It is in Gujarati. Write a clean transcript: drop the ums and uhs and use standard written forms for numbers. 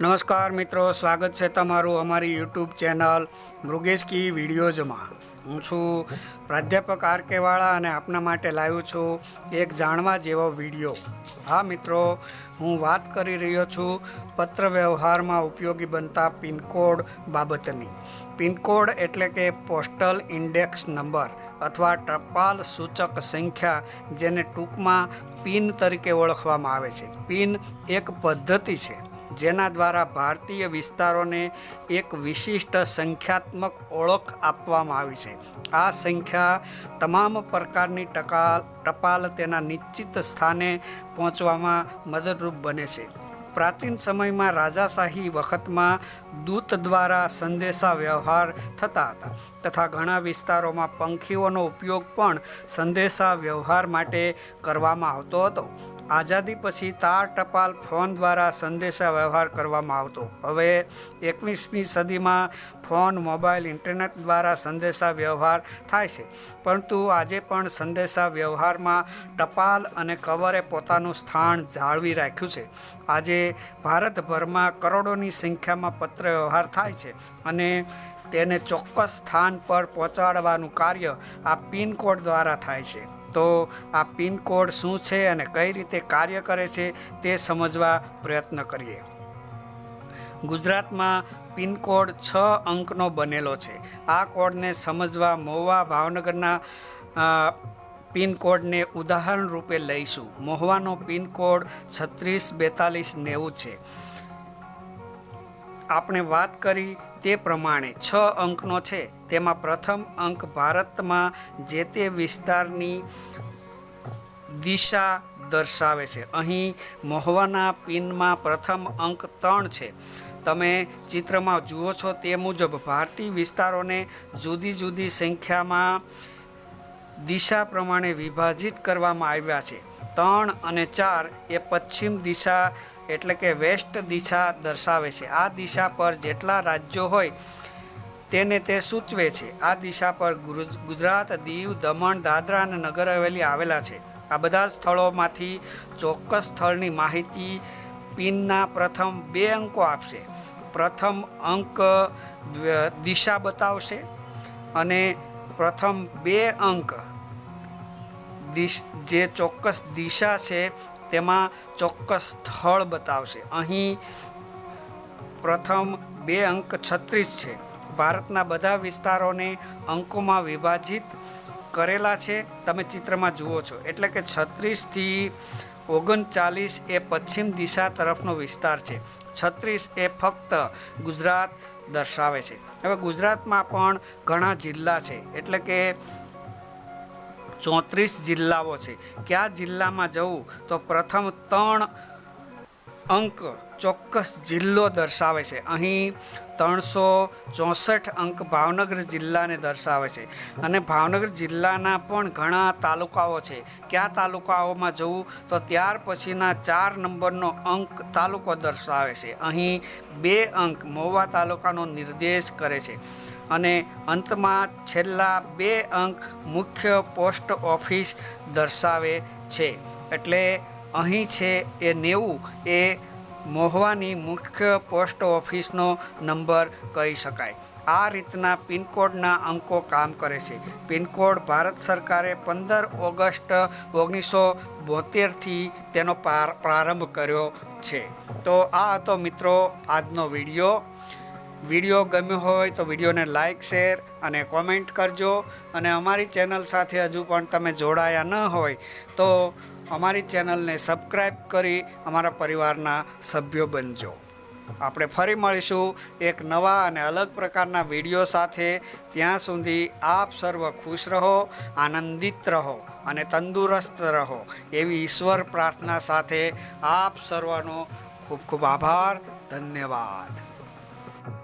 નમસ્કાર મિત્રો, સ્વાગત છે તમારું અમારી યુટ્યુબ ચેનલ મૃગેશ કી વિડીયોઝમાં। હું છું પ્રાધ્યાપક આર કે વાળા અને આપના માટે લાવ્યો છું એક જાણવા જેવો વિડીયો। હા મિત્રો, હું વાત કરી રહ્યો છું પત્ર વ્યવહારમાં ઉપયોગી બનતા પિનકોડ બાબતની। પિનકોડ એટલે કે પોસ્ટલ ઇન્ડેક્સ નંબર અથવા ટપાલ સૂચક સંખ્યા, જેને ટૂંકમાં પિન તરીકે ઓળખવામાં આવે છે। પિન એક પદ્ધતિ છે જેના દ્વારા ભારતીય વિસ્તારોને એક વિશિષ્ટ સંખ્યાત્મક ઓળખ આપવામાં આવી છે। આ સંખ્યા તમામ પ્રકારની ટપાલ તેના નિશ્ચિત સ્થાને પહોંચવામાં મદદરૂપ બને છે। પ્રાચીન સમયમાં રાજાશાહી વખતમાં દૂત દ્વારા સંદેશા વ્યવહાર થતા હતા તથા ઘણા વિસ્તારોમાં પંખીઓનો ઉપયોગ પણ સંદેશા વ્યવહાર માટે કરવામાં આવતો હતો। આઝાદી પછી તાર ટપાલ ફોન દ્વારા સંદેશા વ્યવહાર કરવામાં આવતો। હવે 21મી સદીમાં ફોન, મોબાઈલ, ઇન્ટરનેટ દ્વારા સંદેશા વ્યવહાર થાય છે, પરંતુ આજે પણ સંદેશા વ્યવહારમાં ટપાલ અને કવરે પોતાનું સ્થાન જાળવી રાખ્યું છે। આજે ભારતભરમાં કરોડોની સંખ્યામાં પત્ર વ્યવહાર થાય છે અને તેને ચોક્કસ સ્થાન પર પહોંચાડવાનું કાર્ય આ પિનકોડ દ્વારા થાય છે। તો આ પિનકોડ શું છે અને કઈ રીતે કાર્ય કરે છે તે સમજવા પ્રયત્ન કરીએ। ગુજરાતમાં પિનકોડ 6 અંકનો બનેલો છે। આ કોડને સમજવા મહુવા ભાવનગરના પિનકોડને ઉદાહરણ રૂપે લઈશું। મહુવાનો પિનકોડ 364290 છે। આપણે વાત કરી તે પ્રમાણે 6 અંકનો છે। તેમાં પ્રથમ અંક ભારતમાં જે તે વિસ્તારની દિશા દર્શાવે છે। અહીં મહુવાના પિનમાં પ્રથમ અંક 3 છે। તમે ચિત્રમાં જુઓ છો તે મુજબ ભારતીય વિસ્તારોને જુદી જુદી સંખ્યામાં દિશા પ્રમાણે વિભાજિત કરવામાં આવ્યા છે। 3 અને 4 એ પશ્ચિમ દિશા એટલે કે વેસ્ટ દિશા દર્શાવે છે। આ દિશા પર જેટલા રાજ્યો હોય તેને તે સૂચવે છે। આ દિશા પર ગુજરાત, દીવ, દમણ, દાદરા અને નગર હવેલી આવેલા છે। આ બધા સ્થળોમાંથી ચોક્કસ સ્થળની માહિતી પિનના પ્રથમ 2 અંકો આપશે। પ્રથમ અંક દિશા બતાવશે અને પ્રથમ 2 અંક જે ચોક્કસ દિશા છે તેમાં ચોક્કસ સ્થળ બતાવશે। અહીં પ્રથમ 2 અંક 36 છે। ભારતના બધા વિસ્તારોને અંકોમાં વિભાજિત કરેલા છે, તમે ચિત્રમાં જુઓ છો। એટલે કે 36 થી 39 એ પશ્ચિમ દિશા તરફનો વિસ્તાર છે। 36 એ ફક્ત ગુજરાત દર્શાવે છે। હવે ગુજરાતમાં પણ ઘણા જિલ્લા છે, એટલે કે 34 જિલ્લાઓ છે। કયા જિલ્લામાં જવું તો પ્રથમ 3 અંક ચોક્કસ જિલ્લો દર્શાવે છે। અહીં 364 અંક ભાવનગર જિલ્લાને દર્શાવે છે અને ભાવનગર જિલ્લાના પણ ઘણા તાલુકાઓ છે। કયા તાલુકાઓમાં જવું તો ત્યાર પછીના 4 નંબરનો અંક તાલુકો દર્શાવે છે। અહીં 2 અંક મહુવા તાલુકાનો નિર્દેશ કરે છે અને અંતમાં છેલ્લા 2 અંક મુખ્ય પોસ્ટ ઓફિસ દર્શાવે છે। એટલે અહીં છે એ 90 એ મહુવાની મુખ્ય પોસ્ટ ઓફિસનો નંબર કહી શકાય। આ રીતના પિનકોડના અંકો કામ કરે છે। પિનકોડ ભારત સરકારે 15 ઓગસ્ટ 1972થી તેનો પ્રારંભ કર્યો છે। તો આ હતો મિત્રો આજનો વિડીયો ગમ્યો હોય તો વિડીયોને લાઈક, શેર અને કોમેન્ટ કરજો અને અમારી ચેનલ સાથે હજુ પણ તમે જોડાયા ન હોય તો અમારી ચેનલને સબસ્ક્રાઈબ કરી અમારા પરિવારના સભ્યો બનજો। આપણે ફરી મળીશું એક નવા અને અલગ પ્રકારના વિડીયો સાથે। ત્યાં સુધી આપ સર્વ ખુશ રહો, આનંદિત રહો અને તંદુરસ્ત રહો એવી ઈશ્વર પ્રાર્થના સાથે આપ સર્વનો ખૂબ ખૂબ આભાર, ધન્યવાદ।